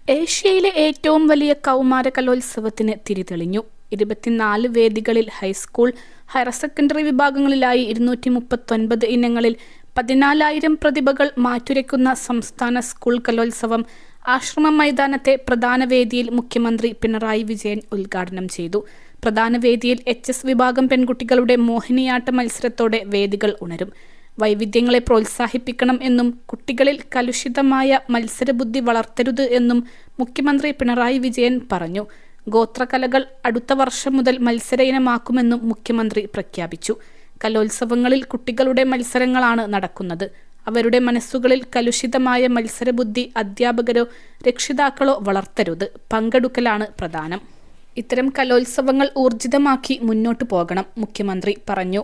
ഏഷ്യയിലെ ഏറ്റവും വലിയ കൗമാര കലോത്സവത്തിന് തിരിതെളിഞ്ഞു. 24 വേദികളിൽ ഹൈസ്കൂൾ, ഹയർ സെക്കൻഡറി വിഭാഗങ്ങളിലായി 239 ഇനങ്ങളിൽ 14,000 പ്രതിഭകൾ മാറ്റുരയ്ക്കുന്ന സംസ്ഥാന സ്കൂൾ കലോത്സവം ആശ്രമം മൈതാനത്തെ പ്രധാന വേദിയിൽ മുഖ്യമന്ത്രി പിണറായി വിജയൻ ഉദ്ഘാടനം ചെയ്തു. പ്രധാന വേദിയിൽ HS വിഭാഗം പെൺകുട്ടികളുടെ മോഹിനിയാട്ട മത്സരത്തോടെ വേദികൾ ഉണരും. വൈവിധ്യങ്ങളെ പ്രോത്സാഹിപ്പിക്കണം എന്നും കുട്ടികളിൽ കലുഷിതമായ മത്സരബുദ്ധി വളർത്തരുത് എന്നും മുഖ്യമന്ത്രി പിണറായി വിജയൻ പറഞ്ഞു. ഗോത്രകലകൾ അടുത്ത വർഷം മുതൽ മത്സര ഇനമാക്കുമെന്നും മുഖ്യമന്ത്രി പ്രഖ്യാപിച്ചു. കലോത്സവങ്ങളിൽ കുട്ടികളുടെ മത്സരങ്ങളാണ് നടക്കുന്നത്. അവരുടെ മനസ്സുകളിൽ കലുഷിതമായ മത്സരബുദ്ധി അധ്യാപകരോ രക്ഷിതാക്കളോ വളർത്തരുത്. പങ്കെടുക്കലാണ് പ്രധാനം. ഇത്തരം കലോത്സവങ്ങൾ ഊർജിതമാക്കി മുന്നോട്ടു പോകണം, മുഖ്യമന്ത്രി പറഞ്ഞു.